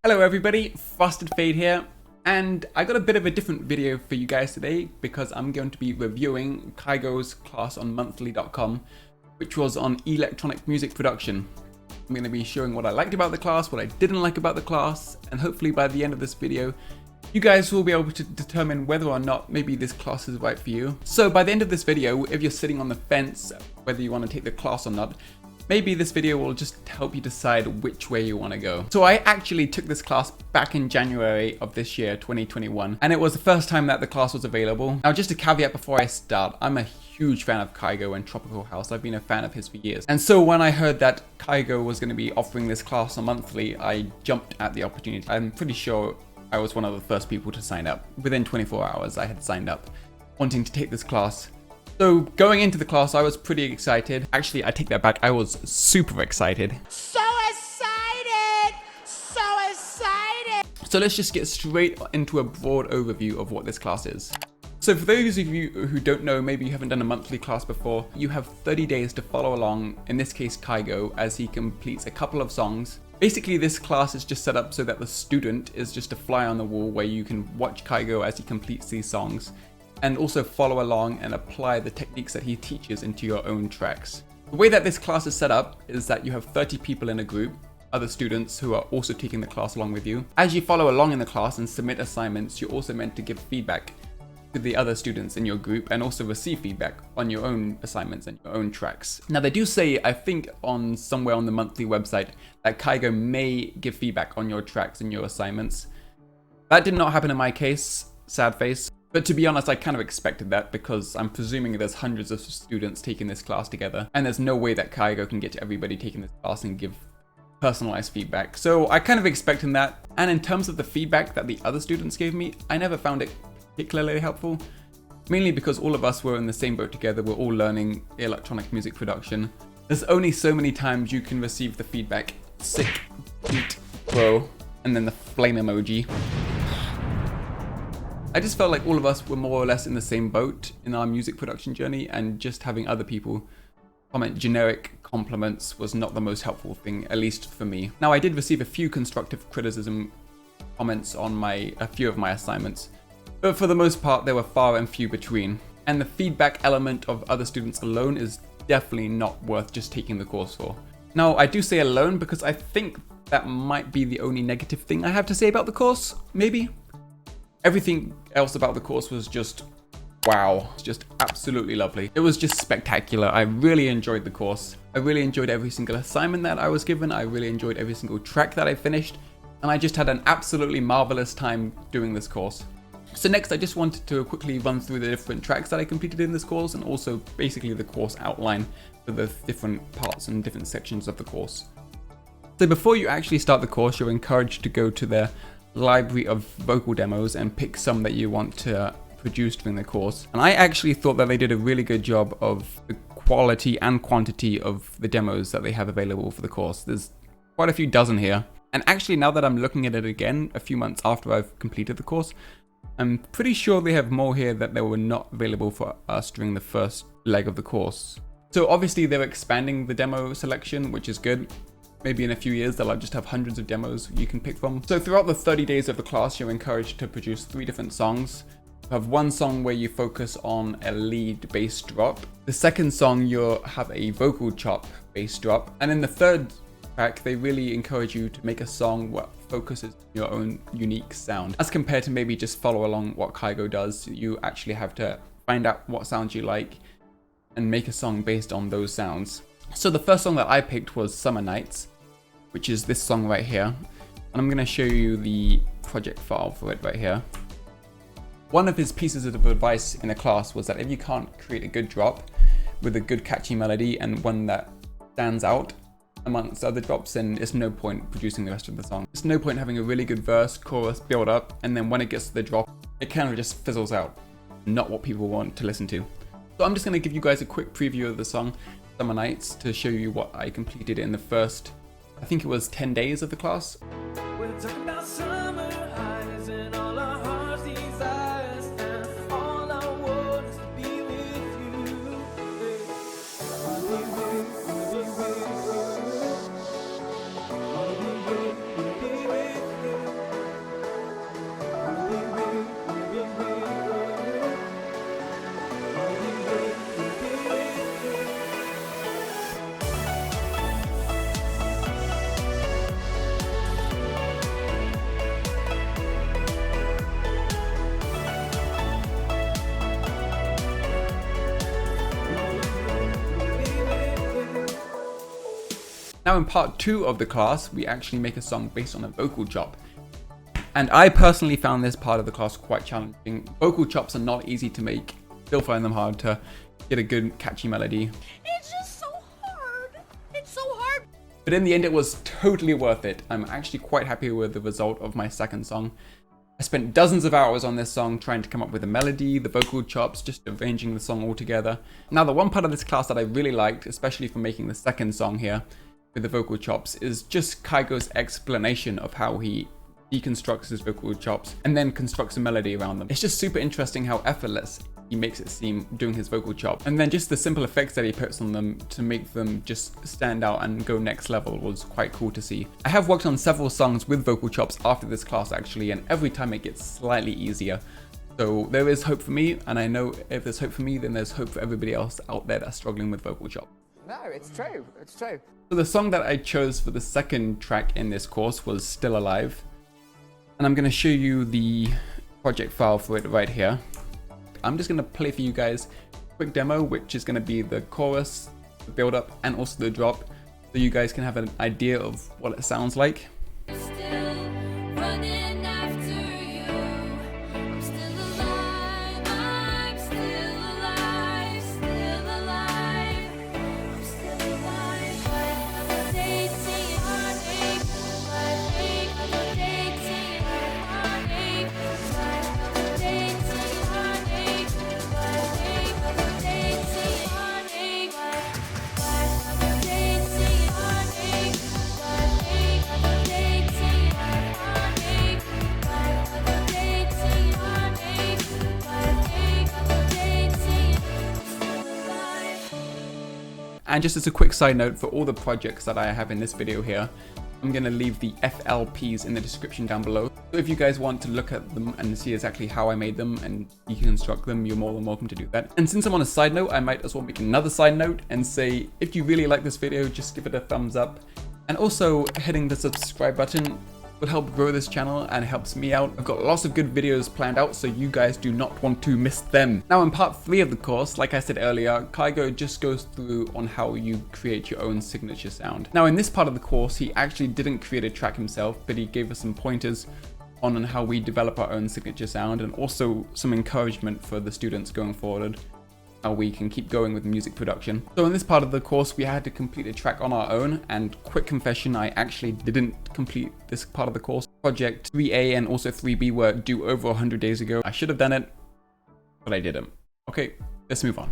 Hello everybody, Frosted Fade here, and I got a bit of a different video for you guys today because I'm going to be reviewing Kygo's class on monthly.com, which was on electronic music production. I'm going to be showing what I liked about the class, what I didn't like about the class, and hopefully by the end of this video, you guys will be able to determine whether or not maybe this class is right for you. So by the end of this video, if you're sitting on the fence, whether you want to take the class or not, maybe this video will just help you decide which way you want to go. So I actually took this class back in January of this year, 2021, and it was the first time that the class was available. Now just a caveat before I start, I'm a huge fan of Kygo and Tropical House. I've been a fan of his for years. And so when I heard that Kygo was going to be offering this class on monthly, I jumped at the opportunity. I'm pretty sure I was one of the first people to sign up. Within 24 hours, I had signed up wanting to take this class. So going into the class, I was pretty excited. Actually, I take that back. I was super excited. So excited! So excited! So let's just get straight into a broad overview of what this class is. So for those of you who don't know, maybe you haven't done a monthly class before, you have 30 days to follow along, in this case Kygo, as he completes a couple of songs. Basically, this class is just set up so that the student is just a fly on the wall where you can watch Kygo as he completes these songs, and also follow along and apply the techniques that he teaches into your own tracks. The way that this class is set up is that you have 30 people in a group, other students who are also taking the class along with you. As you follow along in the class and submit assignments, you're also meant to give feedback to the other students in your group and also receive feedback on your own assignments and your own tracks. Now they do say, I think on somewhere on the monthly website, that Kygo may give feedback on your tracks and your assignments. That did not happen in my case, sad face. But to be honest, I kind of expected that because I'm presuming there's hundreds of students taking this class together, and there's no way that Kygo can get to everybody taking this class and give personalized feedback. So I kind of expected that. And in terms of the feedback that the other students gave me, I never found it particularly helpful, mainly because all of us were in the same boat together. We're all learning electronic music production. There's only so many times you can receive the feedback, sick, beat, bro, and then the flame emoji. I just felt like all of us were more or less in the same boat in our music production journey, and just having other people comment generic compliments was not the most helpful thing, at least for me. Now I did receive a few constructive criticism comments on a few of my assignments, but for the most part they were far and few between. And the feedback element of other students alone is definitely not worth just taking the course for. Now I do say alone because I think that might be the only negative thing I have to say about the course, maybe. Everything else about the course was just wow. It's just absolutely lovely. It was just spectacular. I really enjoyed the course. I really enjoyed every single assignment that I was given. I really enjoyed every single track that I finished. And I just had an absolutely marvelous time doing this course. So next, I just wanted to quickly run through the different tracks that I completed in this course, and also basically the course outline for the different parts and different sections of the course. So before you actually start the course, you're encouraged to go to their library of vocal demos and pick some that you want to produce during the course. And I actually thought that they did a really good job of the quality and quantity of the demos that they have available for the course. There's quite a few dozen here. And actually, now that I'm looking at it again, a few months after I've completed the course, I'm pretty sure they have more here that they were not available for us during the first leg of the course. So obviously they're expanding the demo selection, which is good. Maybe in a few years they'll just have hundreds of demos you can pick from. So throughout the 30 days of the class, you're encouraged to produce 3 different songs. You have one song where you focus on a lead bass drop. The second song, you'll have a vocal chop bass drop. And in the third track, they really encourage you to make a song that focuses on your own unique sound. As compared to maybe just follow along what Kygo does, you actually have to find out what sounds you like and make a song based on those sounds. So the first song that I picked was Summer Nights, which is this song right here. And I'm going to show you the project file for it right here. One of his pieces of advice in a class was that if you can't create a good drop with a good catchy melody and one that stands out amongst other drops, then there's no point producing the rest of the song. There's no point having a really good verse, chorus, build up, and then when it gets to the drop, it kind of just fizzles out. Not what people want to listen to. So I'm just going to give you guys a quick preview of the song Summer Nights to show you what I completed in the first, I think it was 10 days of the class. We're talking about summer highs and all our hearts desires, and all I want is to be with you. Wanna be with you. Now in part 2 of the class, we actually make a song based on a vocal chop. And I personally found this part of the class quite challenging. Vocal chops are not easy to make. Still find them hard to get a good catchy melody. It's just so hard. It's so hard. But in the end, it was totally worth it. I'm actually quite happy with the result of my second song. I spent dozens of hours on this song trying to come up with the melody, the vocal chops, just arranging the song all together. Now the one part of this class that I really liked, especially for making the second song here with the vocal chops, is just Kygo's explanation of how he deconstructs his vocal chops and then constructs a melody around them. It's just super interesting how effortless he makes it seem doing his vocal chop, and then just the simple effects that he puts on them to make them just stand out and go next level was quite cool to see. I have worked on several songs with vocal chops after this class actually, and every time it gets slightly easier. So there is hope for me, and I know if there's hope for me, then there's hope for everybody else out there that's struggling with vocal chop. No, it's true. It's true. So the song that I chose for the second track in this course was Still Alive. And I'm going to show you the project file for it right here. I'm just going to play for you guys a quick demo, which is going to be the chorus, the build up, and also the drop, so you guys can have an idea of what it sounds like. And just as a quick side note, for all the projects that I have in this video here, I'm going to leave the FLPs in the description down below. So if you guys want to look at them and see exactly how I made them and deconstruct them, you're more than welcome to do that. And since I'm on a side note, I might as well make another side note and say, if you really like this video, just give it a thumbs up. And also hitting the subscribe button will help grow this channel and helps me out. I've got lots of good videos planned out, so you guys do not want to miss them. Now in part 3 of the course, like I said earlier, Kygo just goes through on how you create your own signature sound. Now in this part of the course, he actually didn't create a track himself, but he gave us some pointers on how we develop our own signature sound, and also some encouragement for the students going forward, how we can keep going with music production. So in this part of the course, we had to complete a track on our own, and quick confession, I actually didn't complete this part of the course. Project 3A and also 3B were due over 100 days ago. I should have done it, but I didn't. Okay, let's move on.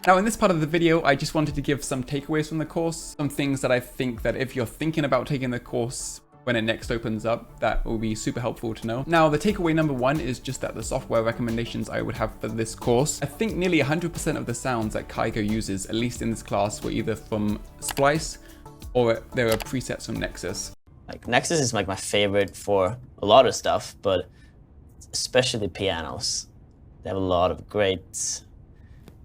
Now in this part of the video, I just wanted to give some takeaways from the course, some things that I think that if you're thinking about taking the course when it next opens up, that will be super helpful to know. Now the takeaway number 1 is just that the software recommendations I would have for this course, I think nearly 100% of the sounds that Kygo uses, at least in this class, were either from Splice or there are presets from Nexus. Like Nexus is like my favorite for a lot of stuff, but especially pianos. They have a lot of great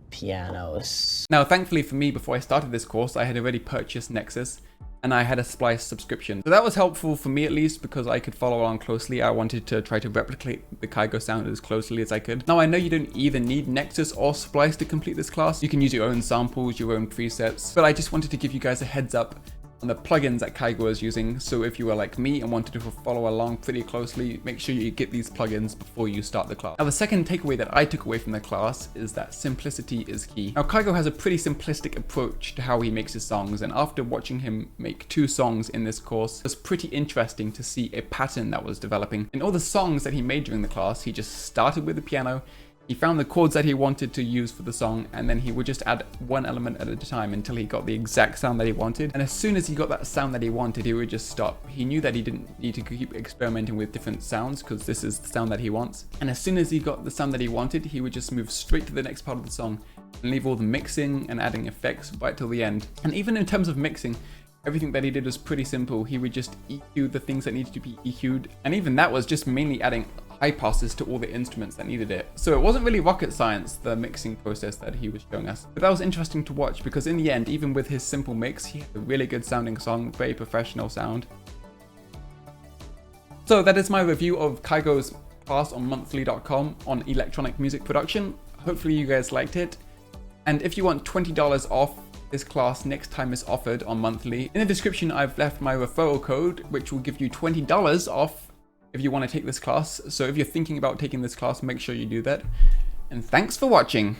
pianos. Now thankfully for me, before I started this course, I had already purchased Nexus and I had a Splice subscription. So that was helpful for me at least, because I could follow along closely. I wanted to try to replicate the Kygo sound as closely as I could. Now I know you don't either need Nexus or Splice to complete this class. You can use your own samples, your own presets, but I just wanted to give you guys a heads up on the plugins that Kygo is using. So if you were like me and wanted to follow along pretty closely, make sure you get these plugins before you start the class. Now the second takeaway that I took away from the class is that simplicity is key. Now Kygo has a pretty simplistic approach to how he makes his songs, and after watching him make 2 songs in this course, it was pretty interesting to see a pattern that was developing. In all the songs that he made during the class, he just started with the piano, he found the chords that he wanted to use for the song, and then he would just add one element at a time until he got the exact sound that he wanted. And as soon as he got that sound that he wanted, he would just stop. He knew that he didn't need to keep experimenting with different sounds because this is the sound that he wants. And as soon as he got the sound that he wanted, he would just move straight to the next part of the song and leave all the mixing and adding effects right till the end. And even in terms of mixing, everything that he did was pretty simple. He would just EQ the things that needed to be EQ'd, and even that was just mainly adding high passes to all the instruments that needed it. So it wasn't really rocket science, the mixing process that he was showing us. But that was interesting to watch, because in the end, even with his simple mix, he had a really good sounding song, very professional sound. So that is my review of Kygo's class on monthly.com on electronic music production. Hopefully you guys liked it. And if you want $20 off this class next time it's offered on monthly. In the description, I've left my referral code, which will give you $20 off if you want to take this class. So if you're thinking about taking this class, make sure you do that. And thanks for watching.